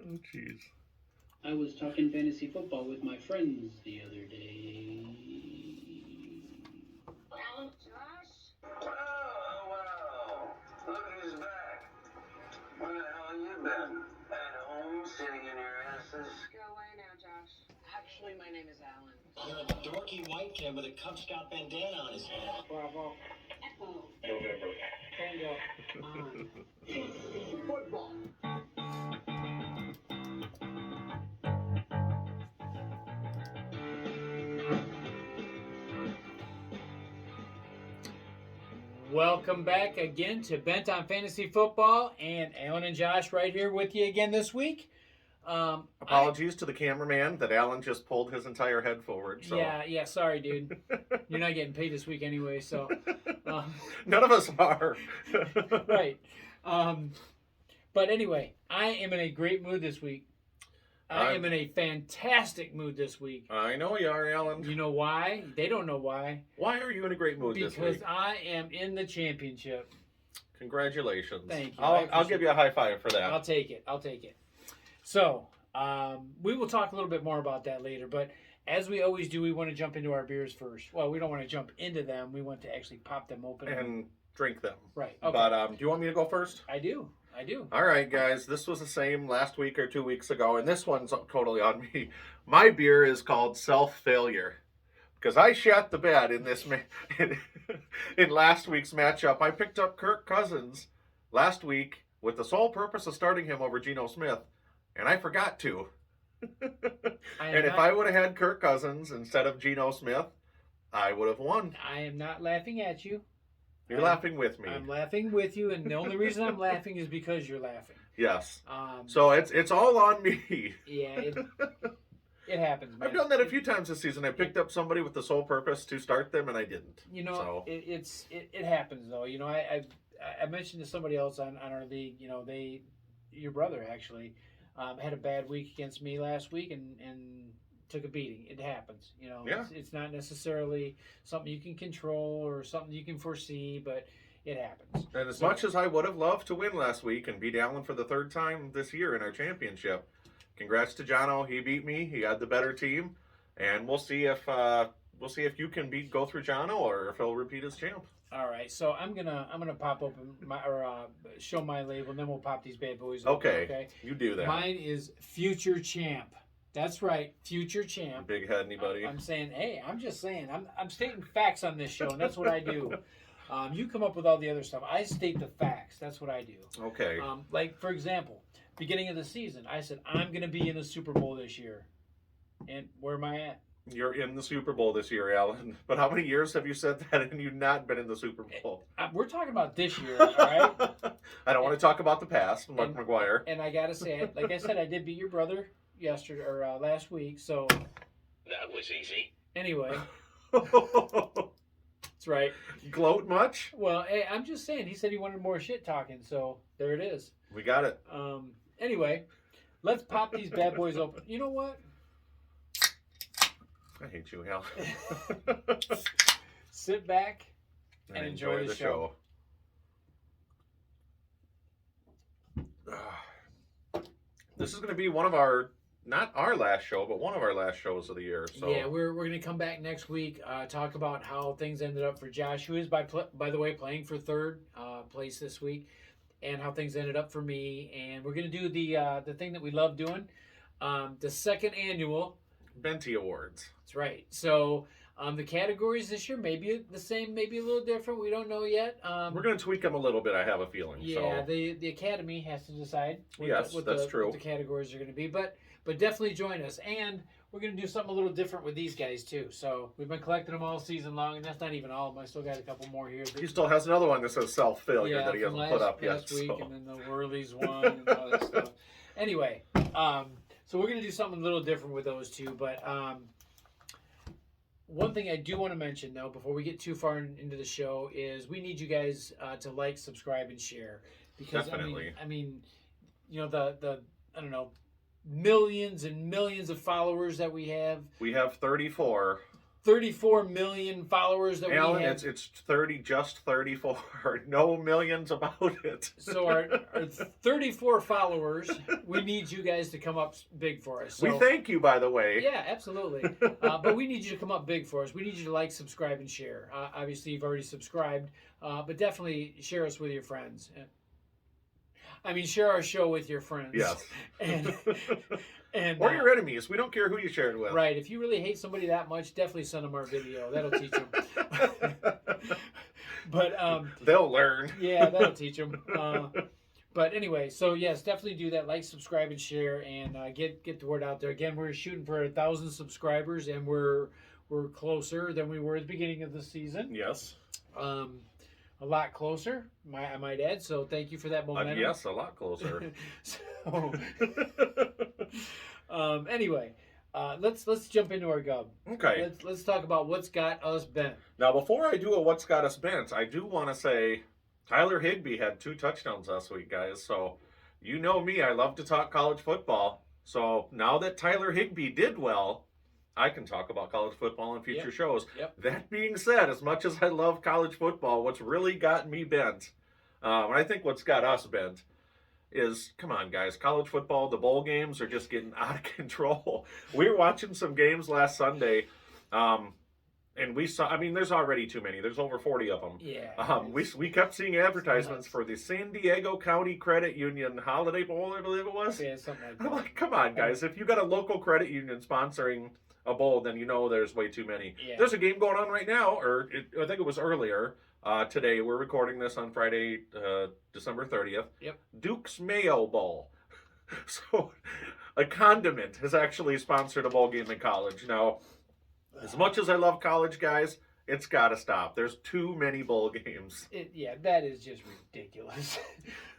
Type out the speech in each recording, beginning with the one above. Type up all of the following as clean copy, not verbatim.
Oh, jeez. I was talking fantasy football with my friends the other day. Alan, Josh? Wow. Look who's back. Where the hell have you been? At home, sitting in your asses? Go away now, Josh. Actually, my name is Alan. You're a dorky white kid with a Cub Scout bandana on his head. Bravo. Echo. November. Tango. On. Football. Welcome back again to Bent on Fantasy Football, and Alan and Josh right here with you again this week. Apologies to the cameraman that Alan just pulled his entire head forward. So. Yeah, sorry, dude. You're not getting paid this week anyway, so. None of us are. Right. But anyway, I am in a great mood this week. I am in a fantastic mood this week. I know you are, Alan. You know why? They don't know why. Why are you in a great mood this week? Because I am in the championship. Congratulations. Thank you. I'll give you a high five for that. I'll take it. So, we will talk a little bit more about that later, but as we always do, we want to jump into our beers first. Well, we don't want to jump into them. We want to actually pop them open. And drink them. Right. Okay. But do you want me to go first? I do. All right, guys. This was the same last week or 2 weeks ago, and this one's totally on me. My beer is called Self-Failure. Because I shot the bed in this in last week's matchup. I picked up Kirk Cousins last week with the sole purpose of starting him over Geno Smith, and I forgot to. If I would have had Kirk Cousins instead of Geno Smith, I would have won. I am not laughing at you. You're laughing with me. I'm laughing with you, and the only reason I'm laughing is because you're laughing. Yes. So it's all on me. Yeah, it happens, man. I've done that a few times this season. I picked up somebody with the sole purpose to start them, and I didn't. You know, so. it happens though. You know, I mentioned to somebody else on our league. You know, your brother actually had a bad week against me last week, and took a beating. It happens. You know, yeah. It's not necessarily something you can control or something you can foresee, but it happens. And as much as I would have loved to win last week and beat Allen for the third time this year in our championship, congrats to Jono. He beat me. He had the better team, and we'll see if you can go through Jono or if he'll repeat his champ. All right, so I'm gonna pop open show my label, and then we'll pop these bad boys open. Okay, you do that. Mine is Future Champ. That's right, Future Champ. Big head, anybody? I'm saying, hey, I'm just saying, I'm stating facts on this show, and that's what I do. You come up with all the other stuff. I state the facts. That's what I do. Okay. Like, for example, beginning of the season, I said, I'm going to be in the Super Bowl this year. And where am I at? You're in the Super Bowl this year, Alan. But how many years have you said that and you've not been in the Super Bowl? We're talking about this year, all right? I don't want to talk about the past, Mark McGuire. And I got to say, like I said, I did beat your brother yesterday or last week, so. That was easy. Anyway. That's right. Gloat much? Well, hey, I'm just saying. He said he wanted more shit talking, so there it is. We got it. Anyway, let's pop these bad boys open. You know what? I hate you, Al. Sit back and enjoy the show. This is going to be one of our, not our last show, but one of our last shows of the year. So. Yeah, we're going to come back next week, talk about how things ended up for Josh, who is, by the way, playing for third place this week, and how things ended up for me. And we're going to do the thing that we love doing, the second annual Venti Awards. That's right. So the categories this year may be the same, maybe a little different. We don't know yet. We're going to tweak them a little bit, I have a feeling. Yeah, so. the Academy has to decide what the categories are going to be. But definitely join us. And we're going to do something a little different with these guys, too. So we've been collecting them all season long, and that's not even all of them. I still got a couple more here. He still has another one that says Self-Failure that he hasn't put up yet. Last week, and then the Whirlies one and all that stuff. Anyway, so we're going to do something a little different with those two. But one thing I do want to mention, though, before we get too far into the show, is we need you guys to like, subscribe, and share. Because, definitely. I mean, you know, the I don't know, millions and millions of followers that we have. We have 34. 34 million followers that Alan, we have. it's 30, just 34. No millions about it. So our 34 followers, we need you guys to come up big for us. So, We thank you, by the way. yeah, absolutely. But we need you to come up big for us. We need you to like, subscribe, and share. Obviously, you've already subscribed, but definitely share us with your friends. I mean, share our show with your friends. Yes. And Or your enemies. We don't care who you share it with. right. If you really hate somebody that much, definitely send them our video. That'll teach them. But They'll learn. yeah, that'll teach them. But anyway, so yes, definitely do that. Like, subscribe, and share, and get the word out there. Again, we're shooting for 1,000 subscribers, and we're closer than we were at the beginning of the season. Yes. A lot closer, I might add. So thank you for that momentum. Yes, a lot closer. So anyway, let's jump into our gub. Okay. Let's talk about what's got us bent. Now, before I do a what's got us bent, I do want to say Tyler Higbee had 2 touchdowns last week, guys. So you know me, I love to talk college football. So now that Tyler Higbee did well, I can talk about college football in future shows. Yep. That being said, as much as I love college football, what's really got me bent, and I think what's got us bent, is, come on, guys, college football, the bowl games are just getting out of control. We were watching some games last Sunday, and we saw, I mean, there's already too many. There's over 40 of them. Yeah. We kept seeing advertisements for the San Diego County Credit Union Holiday Bowl, I believe it was. Yeah, something like I'm that. like, come on, guys. If you got a local credit union sponsoring a bowl, then you know there's way too many. Yeah. There's a game going on right now, I think it was earlier today. We're recording this on Friday, December 30th. Yep. Duke's Mayo Bowl. So a condiment has actually sponsored a bowl game in college. Now, as much as I love college, guys, it's got to stop. There's too many bowl games. Yeah, that is just ridiculous.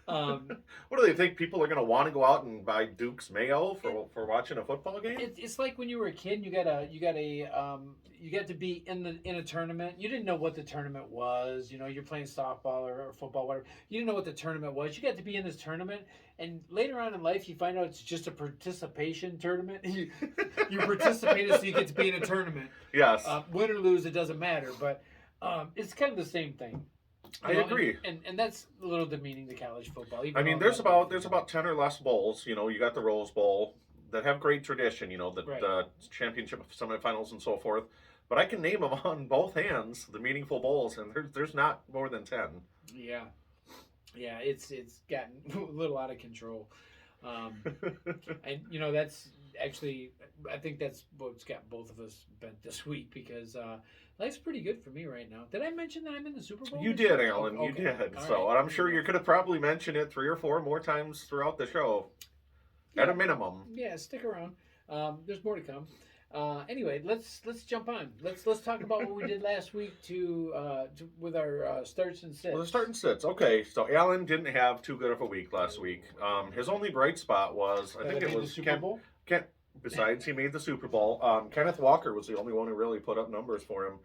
What do they think? People are going to want to go out and buy Duke's Mayo for watching a football game? It's like when you were a kid, you got to be in a tournament. You didn't know what the tournament was. You know, you're playing softball or football, whatever. You didn't know what the tournament was. You got to be in this tournament, and later on in life, you find out it's just a participation tournament. You participated, so you get to be in a tournament. Yes. Win or lose, it doesn't matter. But it's kind of the same thing. I agree. And that's a little demeaning to college football. I mean, there's about 10 or less bowls. You know, you got the Rose Bowl that have great tradition. You know, the championship semifinals and so forth. But I can name them on both hands, the meaningful bowls, and there's not more than 10. Yeah, it's gotten a little out of control, and you know that's actually I think that's what's got both of us bent this week because life's pretty good for me right now. Did I mention that I'm in the Super Bowl? You this did, year? Alan. Oh, You okay. did. All So, right. and I'm sure you could have probably mentioned it 3 or 4 more times throughout the show, at a minimum. Yeah, stick around. There's more to come. Anyway, let's jump on. Let's talk about what we did last week with our starts and sits. Well, the start and sits. Okay, so Alan didn't have too good of a week last week. His only bright spot was, I think it was the Super Bowl. Besides, he made the Super Bowl. Kenneth Walker was the only one who really put up numbers for him.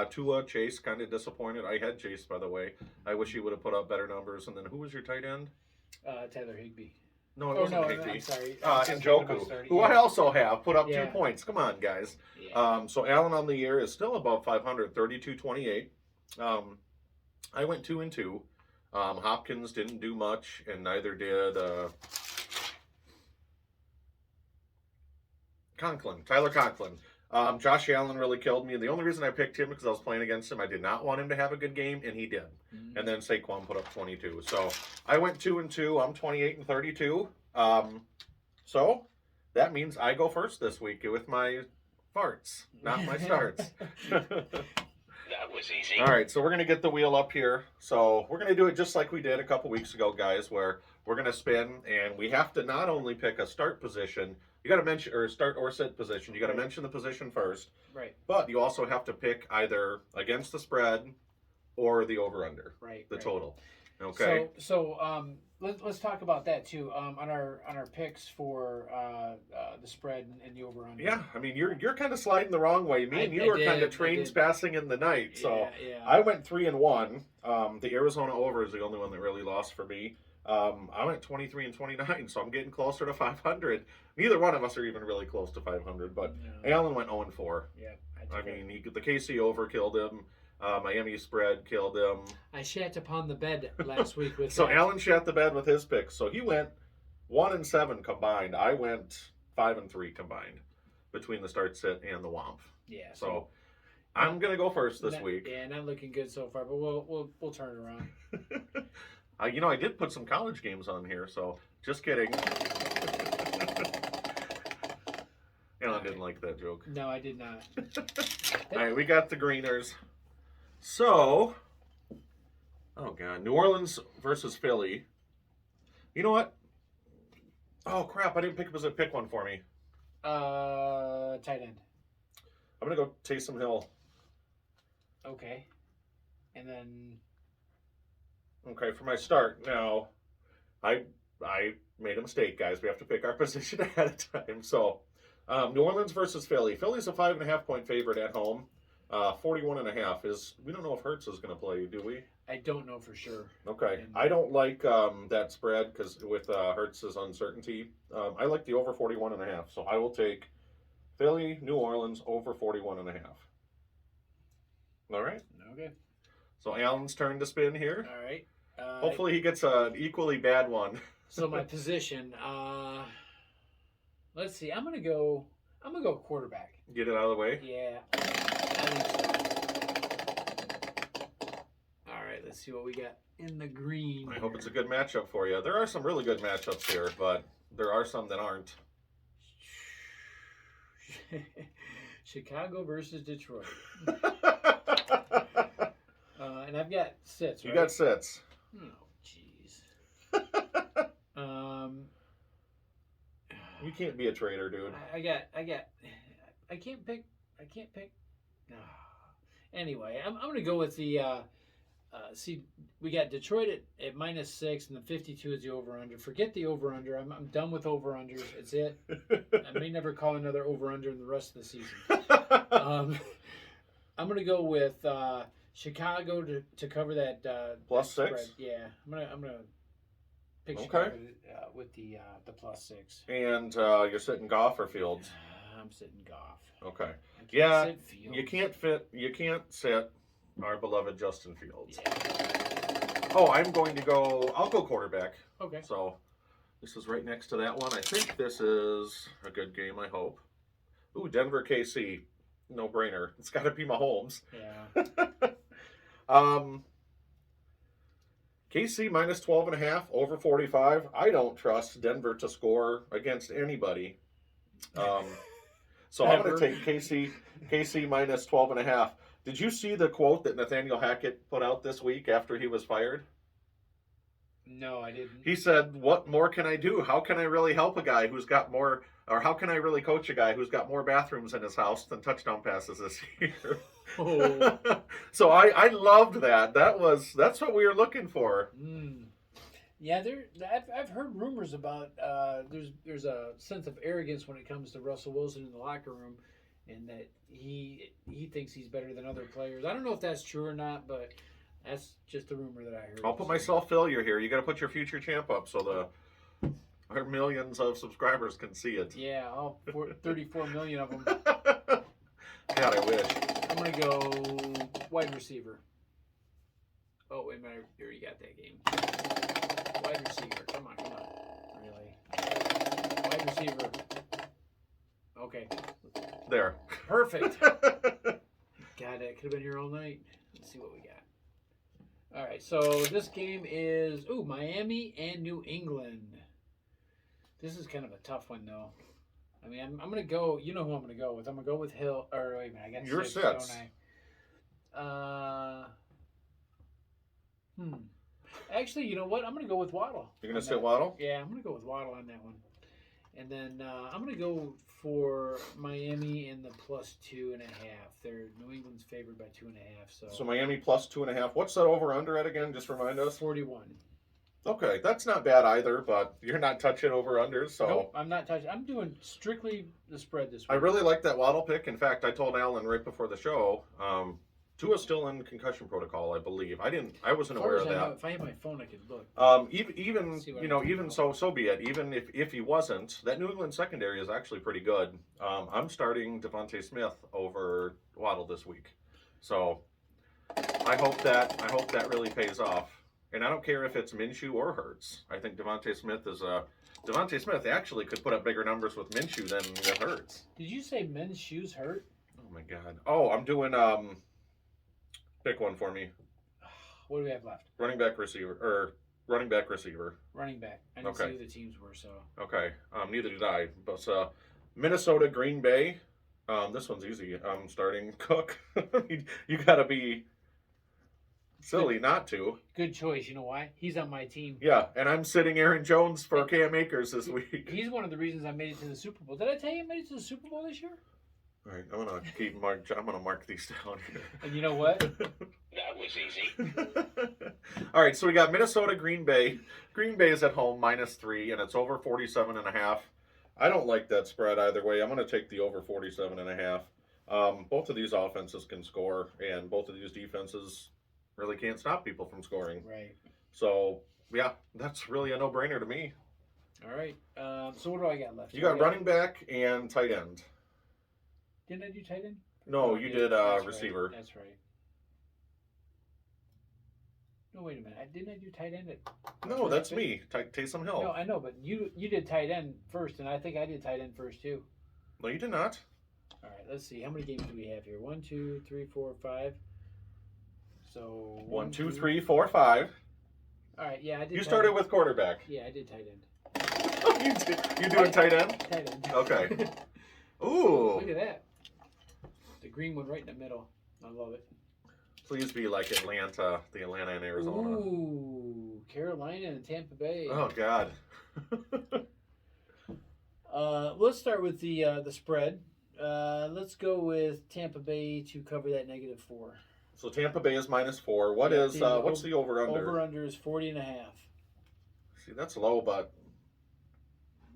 Tua, Chase, kind of disappointed. I had Chase, by the way. I wish he would have put up better numbers. And then who was your tight end? Tyler Higbee. No, it wasn't no, Higbee. I'm sorry. Njoku, who I also have put up 2 Yeah. points. Come on, guys. Yeah. So Allen on the year is still above 500, 32-28. I went 2-2. Hopkins didn't do much, and neither did Tyler Conklin. Josh Allen really killed me. The only reason I picked him because I was playing against him. I did not want him to have a good game, and he did. Mm-hmm. And then Saquon put up 22. So I went 2-2. I'm 28-32. So that means I go first this week with my farts, not my starts. That was easy. All right, so we're going to get the wheel up here. So we're going to do it just like we did a couple weeks ago, guys, where we're going to spin, and we have to not only pick a start position, you got to mention, or start or sit position, you got to mention the position first, Right. but you also have to pick either against the spread or the over-under, Right. the right. total. Okay. So let's talk about that too. On our picks for the spread and the over under. Yeah, I mean, you're kind of sliding the wrong way. Me and you are kind of trains passing in the night. So yeah. I went 3-1. The Arizona over is the only one that really lost for me. I went 23-29, so I'm getting closer to 500. Neither one of us are even really close to 500, but No. Alan went 0-4. Yeah, I I mean, the KC over killed him. Miami spread killed him. I shat upon the bed last week with So that. Alan shat the bed with his picks. So he went 1-7 combined. I went 5-3 combined between the start sit and the WOMF. Yeah. So I'm gonna go first this week. Yeah, not looking good so far, but we'll turn it around. I did put some college games on here, so just kidding. Alan didn't like that joke. No, I did not. All right, we got the Greeners. So, oh god, New Orleans versus Philly. You know what? Oh crap! I didn't pick one for me. Tight end. I'm gonna go Taysom Hill. Okay. And then Okay, for my start now, I made a mistake, guys. We have to pick our position ahead of time. So, New Orleans versus Philly. Philly's a 5.5-point favorite at home. 41.5 is. We don't know if Hurts is going to play, do we? I don't know for sure. Okay, I don't like that spread because with Hurts' uncertainty, I like the over 41.5. So I will take Philly, New Orleans over 41.5. All right. Okay. So Alan's turn to spin here. All right. Hopefully he gets an equally bad one. So my position. Let's see. I'm gonna go quarterback. Get it out of the way. Yeah. I think so. All right. Let's see what we got in the green. I hope it's a good matchup for you. There are some really good matchups here, but there are some that aren't. Chicago versus Detroit. And I've got sits. Right? You got sits. Oh, jeez. You can't be a traitor, dude. I can't pick. Anyway, I'm gonna go with the. See, we got Detroit at -6, and the 52 is the over/under. Forget the over/under. I'm done with over/unders. It's it. I may never call another over/under in the rest of the season. I'm gonna go with Chicago to cover that +6. spread. Yeah, I'm gonna pick Chicago with the +6. And you're sitting Goff or Fields? I'm sitting Goff. Okay. I can't Yeah, sit Fields. you can't sit our beloved Justin Fields. Yeah. Oh, I'll go quarterback. Okay. So this is right next to that one. I think this is a good game, I hope. Ooh, Denver KC. No brainer. It's got to be Mahomes. Yeah. KC -12.5, over 45. I don't trust Denver to score against anybody. So I'm going to take KC -12.5. Did you see the quote that Nathaniel Hackett put out this week after he was fired? No, I didn't. He said, "What more can I do? How can I really help a guy who's got more, or how can I really coach a guy who's got more bathrooms in his house than touchdown passes this year?" Oh. So I loved that. That's what we were looking for. Yeah, I've heard rumors about there's a sense of arrogance when it comes to Russell Wilson in the locker room, and that he thinks he's better than other players. I don't know if that's true or not, but that's just a rumor that I heard. I'll put myself failure here. You got to put your future champ up so our millions of subscribers can see it. Yeah, all 34 million of them. God, I wish. I'm going to go wide receiver. Oh, wait a minute. I already got that game. Wide receiver. Come on. Really? Wide receiver. Okay. There. Perfect. God, that could have been here all night. Let's see what we got. All right, so this game is, Miami and New England. This is kind of a tough one, though. I mean, I'm going to go, you know who I'm going to go with. I'm going to go with Hill, or wait a minute, I got Your six, sets. don't I? Actually, you know what? I'm going to go with Waddle. You're going to sit Waddle? Yeah, I'm going to go with Waddle on that one. And then I'm going to go for Miami in the +2.5. They're New England's favored by 2.5. So Miami +2.5. What's that over under at again? Just remind us. 41. Okay, that's not bad either, but you're not touching over unders, so. Nope, I'm not touching. I'm doing strictly the spread this week. I really like that Waddle pick. In fact, I told Alan right before the show, Tua's still in concussion protocol, I believe. I wasn't As aware far of as I know, that. if I had my phone, I could look. Even See what you I'm know, talking even about. so be it. Even if he wasn't, that New England secondary is actually pretty good. I'm starting Devontae Smith over Waddle this week, so I hope that really pays off. And I don't care if it's Minshew or Hurts. I think Devontae Smith actually could put up bigger numbers with Minshew than with Hurts. Did you say men's shoes hurt? Oh my God. Oh, I'm doing pick one for me. What do we have left? Running back receiver. Running back. I didn't Okay. see who the teams were, so. Okay. Neither did I. But Minnesota, Green Bay. This one's easy. I'm starting Cook. You gotta be silly not to. Good choice. You know why? He's on my team. Yeah, and I'm sitting Aaron Jones for Cam Akers this week. He's one of the reasons I made it to the Super Bowl. Did I tell you I made it to the Super Bowl this year? All right, I'm gonna mark these down here. And you know what? That was easy. All right, so we got Minnesota, Green Bay. Green Bay is at home -3, and it's over 47.5. I don't like that spread either way. I'm going to take the over 47.5. Both of these offenses can score, and both of these defenses really can't stop people from scoring. Right. So, yeah, that's really a no-brainer to me. All right. So what do I got left? You got running back and tight end. Didn't I do tight end? No, you did That's receiver. Right. That's right. No, wait a minute. Didn't I do tight end? No, that's me, Taysom Hill. No, I know, but you did tight end first, and I think I did tight end first too. No, you did not. All right, let's see. How many games do we have here? 1, 2, 3, 4, 5. So 1, 2, 3, 4, 5. All right, yeah, I did. You tight started end. with quarterback. Yeah, I did tight end. You doing tight end? Tight end. Okay. Ooh. Look at that. The green one right in the middle. I love it. Please be like Atlanta, the Atlanta and Arizona. Ooh, Carolina and Tampa Bay. Oh God. Let's start with the spread. Let's go with Tampa Bay to cover that -4. So Tampa Bay is -4. What Yeah, is what's the over under? Over under is 40.5. See, that's low, but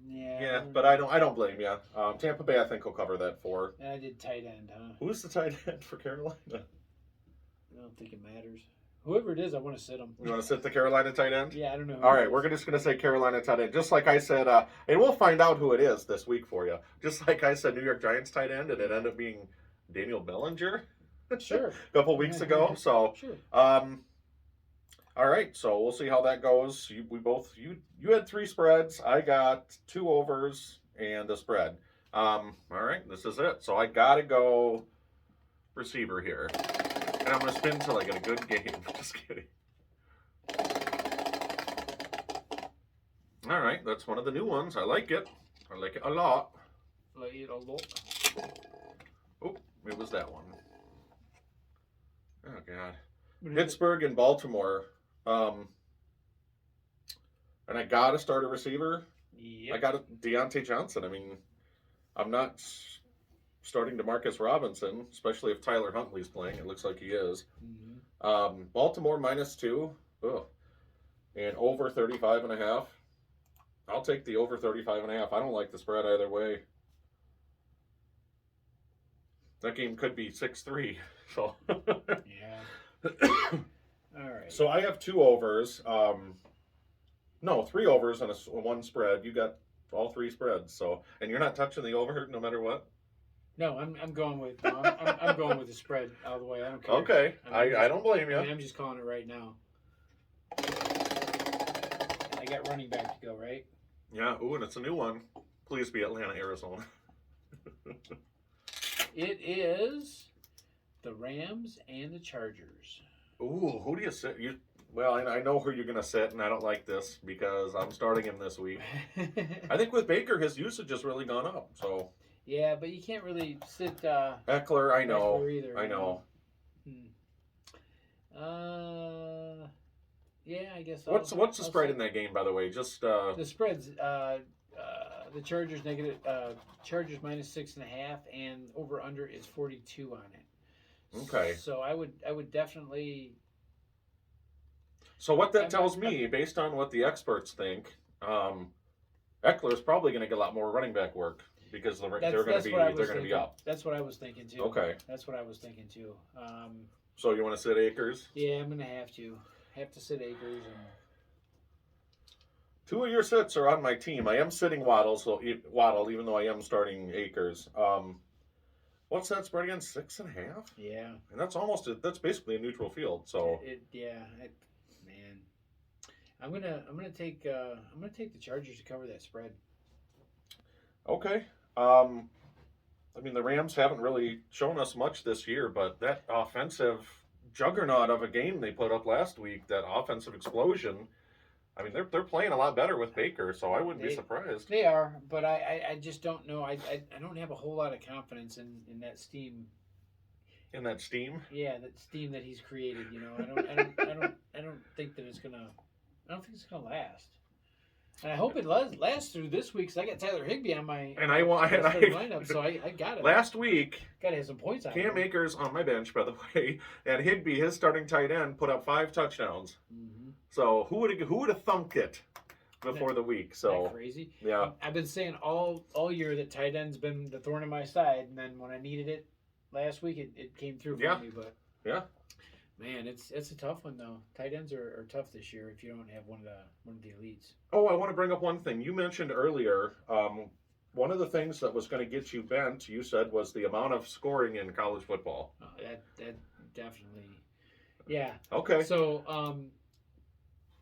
Yeah. yeah, but I don't blame you. Tampa Bay, I think, will cover that 4. And I did tight end, huh? Who's the tight end for Carolina? I don't think it matters. Whoever it is, I want to sit them. You want to sit the Carolina tight end? Yeah, I don't know. Who All it right, is. we're just going to say Carolina tight end. Just like I said, and we'll find out who it is this week for you. Just like I said, New York Giants tight end, and it ended up being Daniel Bellinger Sure. a couple weeks ago. So, Sure. all right, so we'll see how that goes. You had 3 spreads. I got 2 overs and a spread. All right, this is it. So I gotta go receiver here. And I'm going to spin until I get a good game. Just kidding. All right, that's one of the new ones. I like it. I like it a lot. Like it a lot. Oh, it was that one. Oh, God. Pittsburgh and Baltimore. And I got to start a receiver. Yep. I got Deontay Johnson. I mean, I'm not starting DeMarcus Robinson, especially if Tyler Huntley's playing. It looks like he is. Mm-hmm. Baltimore -2. Ugh. And over 35.5. I'll take the over 35.5. I don't like the spread either way. That game could be 6-3. So Yeah. All right. So I have 2 overs. No, 3 overs and one spread. You got all 3 spreads. So, and you're not touching the over no matter what. No, I'm going with I'm going with the spread all the way. I don't care. Okay, I'm I don't blame you. I'm just calling it right now. I got running back to go, right? Yeah. Ooh, and it's a new one. Please be Atlanta, Arizona. It is the Rams and the Chargers. Ooh, who do you sit? Well, I know who you're gonna sit, and I don't like this because I'm starting him this week. I think with Baker, his usage has really gone up. So Yeah, but you can't really sit. Eckler, I know, Eckler either, I know. Yeah, I guess. What's the spread in that game, by the way? Just The spreads. The Chargers Chargers -6.5, and over under is 42 on it. Okay. So I would definitely. So what that tells me, based on what the experts think, Eckler's probably going to get a lot more running back work because they're going to be up. That's what I was thinking too. Okay. That's what I was thinking too. So you want to sit Akers? Yeah, I'm gonna have to sit Akers and. 2 of your sits are on my team. I am sitting Waddle, even though I am starting Akers. What's that spread again? 6.5? Yeah. And that's basically a neutral field. So Man, I'm gonna take the Chargers to cover that spread. okay. I mean, the Rams haven't really shown us much this year, but that offensive juggernaut of a game they put up last week, that offensive explosion. I mean, they're playing a lot better with Baker, so I wouldn't be surprised. They are, but I just don't know. I don't have a whole lot of confidence in that steam. In that steam? Yeah, that steam that he's created. You know, I don't think that it's gonna. I don't think it's gonna last. And I hope it lasts through this week, because I got Tyler Higbee on my lineup, so I got it. Last week, got to have some points on Cam Akers on my bench, by the way, and Higbee, his starting tight end, put up 5 touchdowns. Mm-hmm. So who would have thunked it before the week? So crazy. Yeah, I've been saying all year that tight end's been the thorn in my side, and then when I needed it last week, it came through for me. But yeah, man, it's a tough one though. Tight ends are tough this year if you don't have one of the elites. Oh, I want to bring up one thing you mentioned earlier. One of the things that was going to get you bent, you said, was the amount of scoring in college football. That definitely, yeah. Okay. So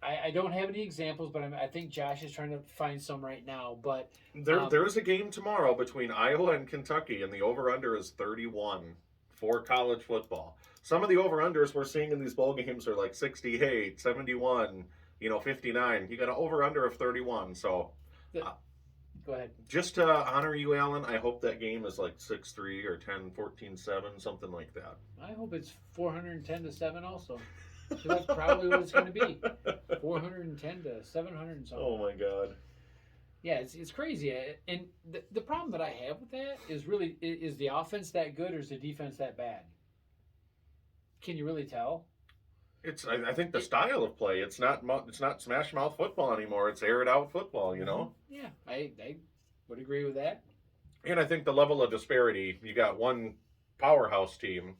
I don't have any examples, but I think Josh is trying to find some right now. But there is a game tomorrow between Iowa and Kentucky, and the over/under is 31 for college football. Some of the over/unders we're seeing in these bowl games are like 68, 71, 59. You got an over/under of 31. So go ahead. Just to honor you, Alan, I hope that game is like 6-3 or 10-14-7, something like that. I hope it's 410-7 also. So that's probably what it's going to be. 410 to 700 and something. Oh my God. Yeah, it's crazy. And the problem that I have with that is really, is the offense that good or is the defense that bad? Can you really tell? I think the style of play. It's not smash mouth football anymore. It's air it out football. Yeah, I would agree with that. And I think the level of disparity. You got one powerhouse team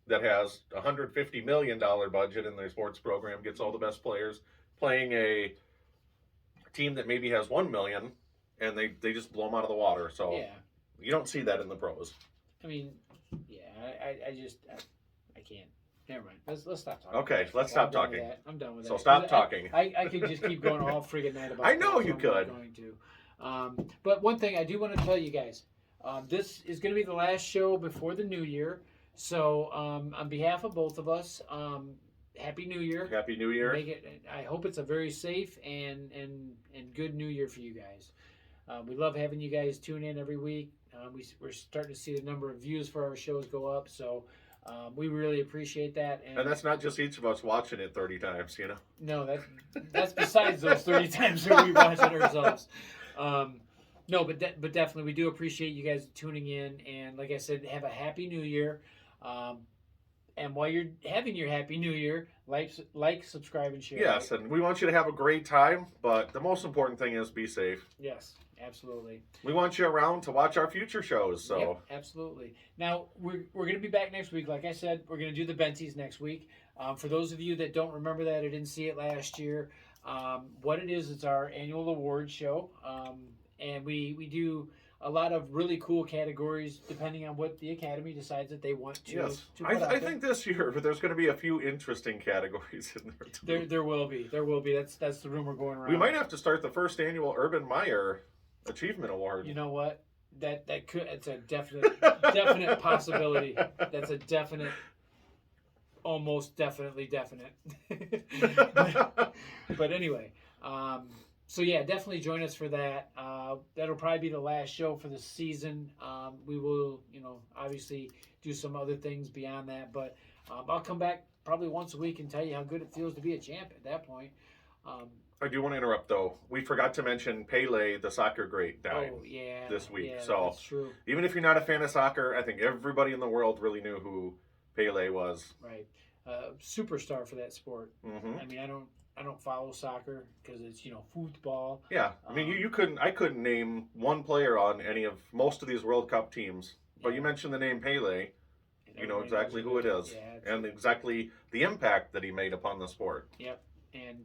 that has $150 million budget in their sports program, gets all the best players, playing a team that maybe has $1 million, and they just blow them out of the water. So yeah, you don't see that in the pros. I mean, yeah, I can't. Never mind. Let's stop talking. Okay, let's stop talking. I'm done with that. So stop talking. I could just keep going all friggin' night about. I know that, you could. I'm going to. But one thing I do want to tell you guys, this is going to be the last show before the new year. So on behalf of both of us, Happy New Year. Happy New Year. I hope it's a very safe and good New Year for you guys. We love having you guys tune in every week. We're starting to see the number of views for our shows go up. So we really appreciate that. And that's not just each of us watching it 30 times, No, that's besides those 30 times that we watch it ourselves. No, but definitely we do appreciate you guys tuning in. And like I said, have a Happy New Year. And while you're having your Happy New Year, like, subscribe, and share. Yes, and we want you to have a great time, but the most important thing is be safe. Yes, absolutely. We want you around to watch our future shows, so. Yep, absolutely. Now, we're going to be back next week. Like I said, we're going to do the Benties next week. For those of you that don't remember that or didn't see it last year, what it is, it's our annual award show. And we do a lot of really cool categories depending on what the Academy decides that they want to. Yes, to put I think this year there's going to be a few interesting categories in there too. There will be. That's the rumor going around. We might have to start the first annual Urban Meyer Achievement Award. You know what? That could. It's a definite possibility. That's a definite. Almost definitely definite. but anyway. So yeah, definitely join us for that. That'll probably be the last show for the season. We will, obviously do some other things beyond that. But I'll come back probably once a week and tell you how good it feels to be a champ at that point. I do want to interrupt though. We forgot to mention Pele, the soccer great, died this week. Yeah, so that's true. Even if you're not a fan of soccer, I think everybody in the world really knew who Pele was. Right, superstar for that sport. Mm-hmm. I mean, I don't follow soccer because it's football. Yeah, I mean I couldn't name one player on most of these World Cup teams, but you mentioned the name Pele. You know Everybody exactly knows who it is, Yeah, and exactly the impact that he made upon the sport. and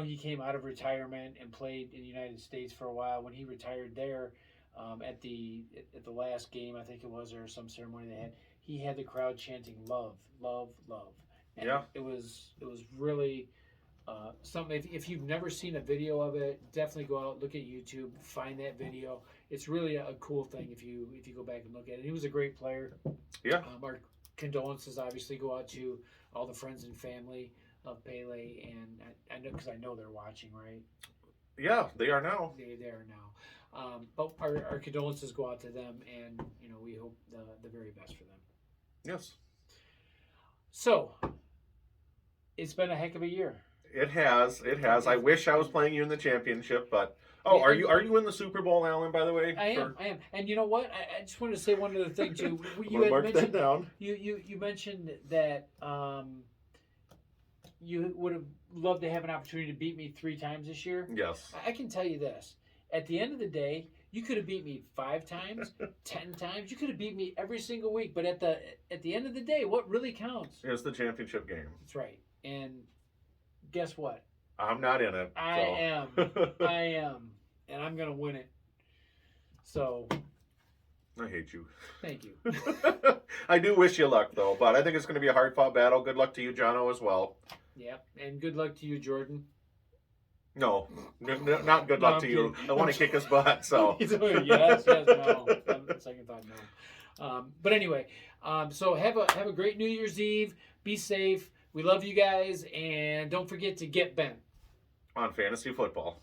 he came out of retirement and played in the United States for a while. When he retired there, at the last game, I think it was, or some ceremony they had, he had the crowd chanting "Love, love, love." And Yeah. it was really something. If you've never seen a video of it, definitely go out, look at YouTube, find that video. It's really a cool thing if you go back and look at it. He was a great player. Yeah. Our condolences obviously go out to all the friends and family of Pele, and I know, because I know they're watching, right? Yeah, they are now. They are now. But our condolences go out to them, and we hope the very best for them. Yes. So it's been a heck of a year. It has. It has. I wish I was playing you in the championship, but are you in the Super Bowl, Alan? By the way, I am. And you know what? I just wanted to say one other thing too. You We'll had mark that mentioned down. you mentioned that you would have loved to have an opportunity to beat me 3 times this year. Yes. I can tell you this: at the end of the day, you could have beat me 5 times, 10 times. You could have beat me every single week. But at the end of the day, what really counts It's the championship game. That's right. And guess what? I'm not in it. I am. I am. And I'm going to win it. So, I hate you. thank you. I do wish you luck, though, but I think it's going to be a hard-fought battle. Good luck to you, Jono, as well. Yep. And good luck to you, Jordan. No, not good luck I'm to you. kidding. I want to kick his butt, so. yes, no. Second thought, no. But anyway, so have a great New Year's Eve. Be safe. We love you guys, and don't forget to get bent On fantasy football.